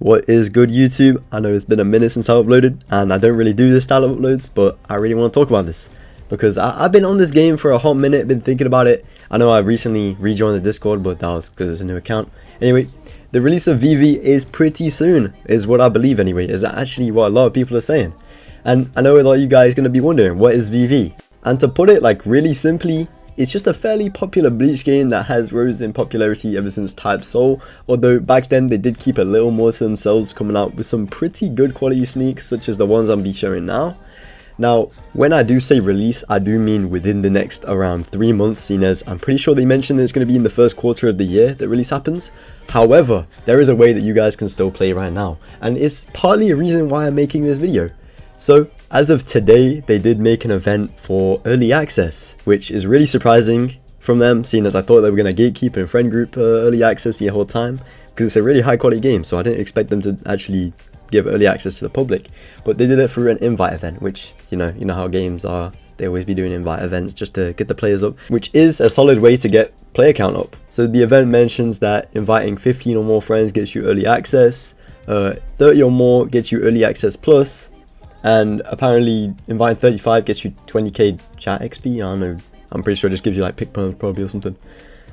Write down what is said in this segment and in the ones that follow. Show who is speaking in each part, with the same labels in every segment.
Speaker 1: What is good, YouTube? I know it's been a minute since I uploaded and I don't really do this style of uploads, but I really want to talk about this because I've been on this game for a hot minute, been thinking about it. I know I recently rejoined the Discord, but that was because it's a new account. Anyway, the release of VV is pretty soon, is what I believe anyway, is actually what a lot of people are saying. And I know a lot of you guys are going to be wondering, what is VV? And to put it like really simply, it's just a fairly popular Bleach game that has rose in popularity ever since Type Soul, although back then they did keep a little more to themselves, coming out with some pretty good quality sneaks such as the ones I'm be showing now. Now, when I do say release, I do mean within the next around 3 months, seeing as I'm pretty sure they mentioned that it's going to be in the first quarter of the year that release happens. However, there is a way that you guys can still play right now, and it's partly a reason why I'm making this video. So, as of today, they did make an event for early access, which is really surprising from them, seeing as I thought they were going to gatekeep and friend group early access the whole time, because it's a really high quality game, so I didn't expect them to actually give early access to the public. But they did it through an invite event, which, you know how games are, they always be doing invite events just to get the players up, which is a solid way to get player count up. So the event mentions that inviting 15 or more friends gets you early access, 30 or more gets you early access plus, and apparently inviting 35 gets you 20k chat XP. I don't know, I'm pretty sure it just gives you like pick perms probably or something.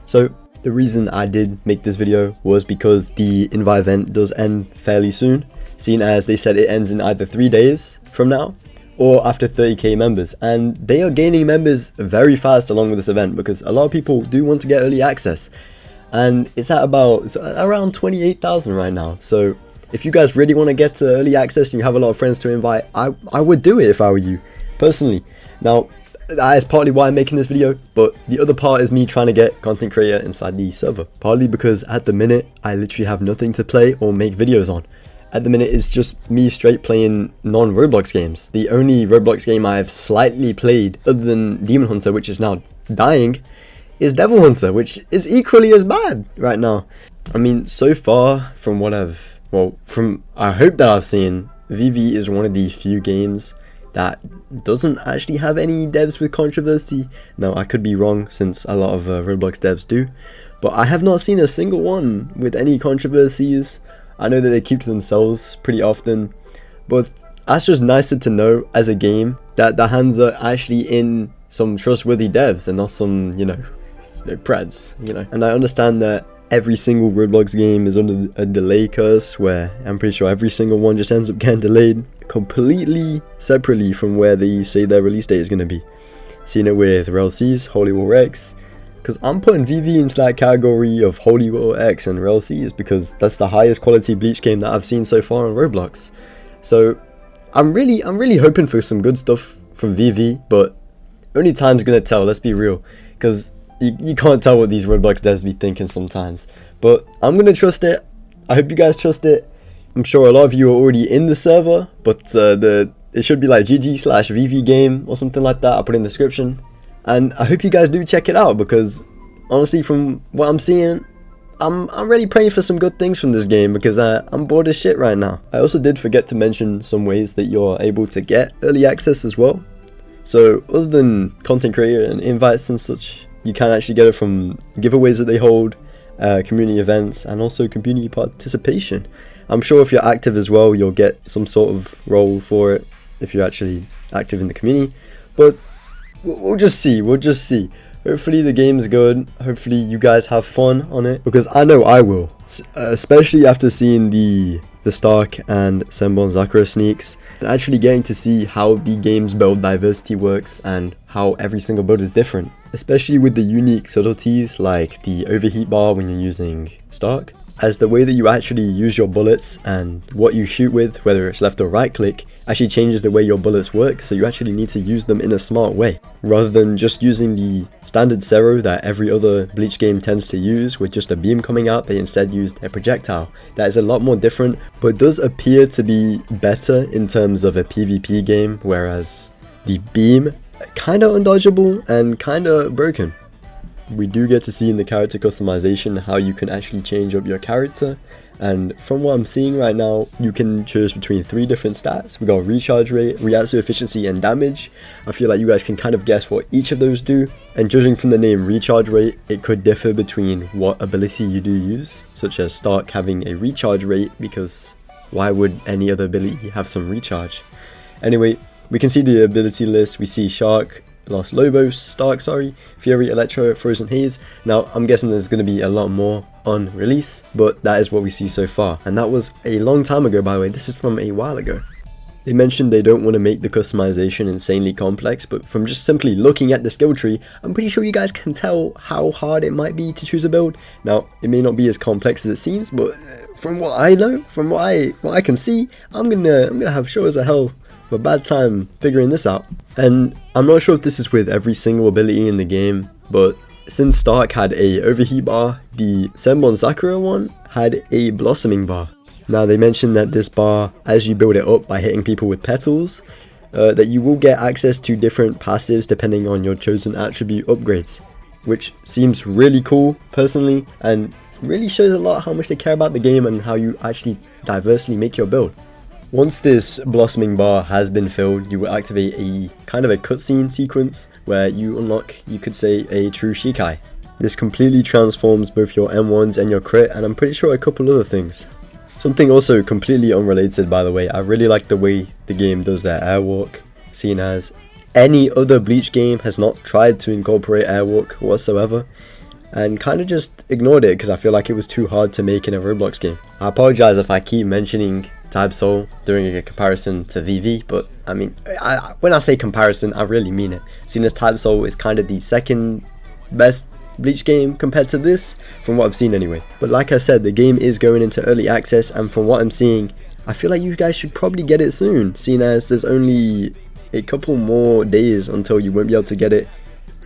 Speaker 1: So the reason I did make this video was because the invite event does end fairly soon, seeing as they said it ends in either 3 days from now or after 30k members, and they are gaining members very fast along with this event because a lot of people do want to get early access, and it's around 28,000 right now. So if you guys really want to get to early access and you have a lot of friends to invite, I would do it if I were you, personally. Now, that is partly why I'm making this video, but the other part is me trying to get content creator inside the server. Partly because at the minute, I literally have nothing to play or make videos on. At the minute, it's just me straight playing non-Roblox games. The only Roblox game I have slightly played, other than Demon Hunter, which is now dying, is Devil Hunter, which is equally as bad right now. I mean, so far from what I hope that I've seen, VV is one of the few games that doesn't actually have any devs with controversy. Now, I could be wrong since a lot of Roblox devs do, but I have not seen a single one with any controversies. I know that they keep to themselves pretty often, but that's just nicer to know as a game that the hands are actually in some trustworthy devs and not some, prads, And I understand that every single Roblox game is under a delay curse, where I'm pretty sure every single one just ends up getting delayed completely separately from where they say their release date is going to be. Seeing it with RLCs, Holy War X, because I'm putting VV into that category of Holy War X and RLCs because that's the highest quality Bleach game that I've seen so far on Roblox. So I'm really hoping for some good stuff from VV, but only time's going to tell, let's be real, because you can't tell what these Roblox devs be thinking sometimes. But I'm going to trust it. I hope you guys trust it. I'm sure a lot of you are already in the server, but it should be like GG/VV game or something like that. I'll put it in the description. And I hope you guys do check it out because honestly, from what I'm seeing, I'm really praying for some good things from this game because I'm bored as shit right now. I also did forget to mention some ways that you're able to get early access as well. So other than content creator and invites and such, you can actually get it from giveaways that they hold, community events, and also community participation. I'm sure if you're active as well, you'll get some sort of role for it if you're actually active in the community. But we'll just see. Hopefully the game's good. Hopefully you guys have fun on it, because I know I will, especially after seeing the Stark and Senbon Sakura sneaks and actually getting to see how the game's build diversity works and how every single build is different, especially with the unique subtleties like the overheat bar when you're using Stark, as the way that you actually use your bullets and what you shoot with, whether it's left or right click, actually changes the way your bullets work, so you actually need to use them in a smart way, rather than just using the standard Zero that every other Bleach game tends to use with just a beam coming out. They instead used a projectile. That is a lot more different, but does appear to be better in terms of a PvP game, whereas the beam, kinda undodgeable and kinda broken. We do get to see in the character customization how you can actually change up your character, and from what I'm seeing right now, you can choose between 3 different stats. We got recharge rate, Ryatsu efficiency, and damage. I feel like you guys can kind of guess what each of those do, and judging from the name recharge rate, it could differ between what ability you do use, such as Stark having a recharge rate because why would any other ability have some recharge? Anyway, we can see the ability list. We see Shark, Los Lobos, Stark, Fury, Electro, Frozen Haze. Now, I'm guessing there's going to be a lot more on release, but that is what we see so far. And that was a long time ago, by the way. This is from a while ago. They mentioned they don't want to make the customization insanely complex, but from just simply looking at the skill tree, I'm pretty sure you guys can tell how hard it might be to choose a build. Now, it may not be as complex as it seems, but from what I know, from what I can see, I'm gonna have sure as a hell a bad time figuring this out. And I'm not sure if this is with every single ability in the game, but since Stark had a overheat bar, the Senbon Sakura one had a blossoming bar. Now, they mentioned that this bar, as you build it up by hitting people with petals, that you will get access to different passives depending on your chosen attribute upgrades, which seems really cool personally, and really shows a lot how much they care about the game and how you actually diversely make your build. Once this blossoming bar has been filled, you will activate a kind of a cutscene sequence where you unlock, you could say, a true Shikai. This completely transforms both your M1s and your crit, and I'm pretty sure a couple other things. Something also completely unrelated, by the way, I really like the way the game does their airwalk, seeing as any other Bleach game has not tried to incorporate airwalk whatsoever, and kind of just ignored it because I feel like it was too hard to make in a Roblox game. I apologize if I keep mentioning Type Soul during a comparison to VV, but I mean, when I say comparison, I really mean it, seeing as Type Soul is kind of the second best Bleach game compared to this, from what I've seen anyway. But like I said, the game is going into early access, and from what I'm seeing, I feel like you guys should probably get it soon, seeing as there's only a couple more days until you won't be able to get it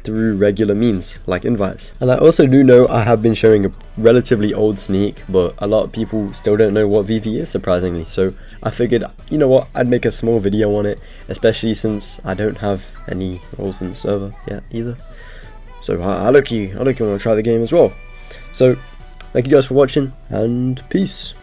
Speaker 1: through regular means like invites. And I also do know I have been showing a relatively old sneak, but a lot of people still don't know what VV is, surprisingly, so I figured, you know what, I'd make a small video on it, especially since I don't have any roles in the server yet either. So I look you want to try the game as well. So thank you guys for watching, and peace.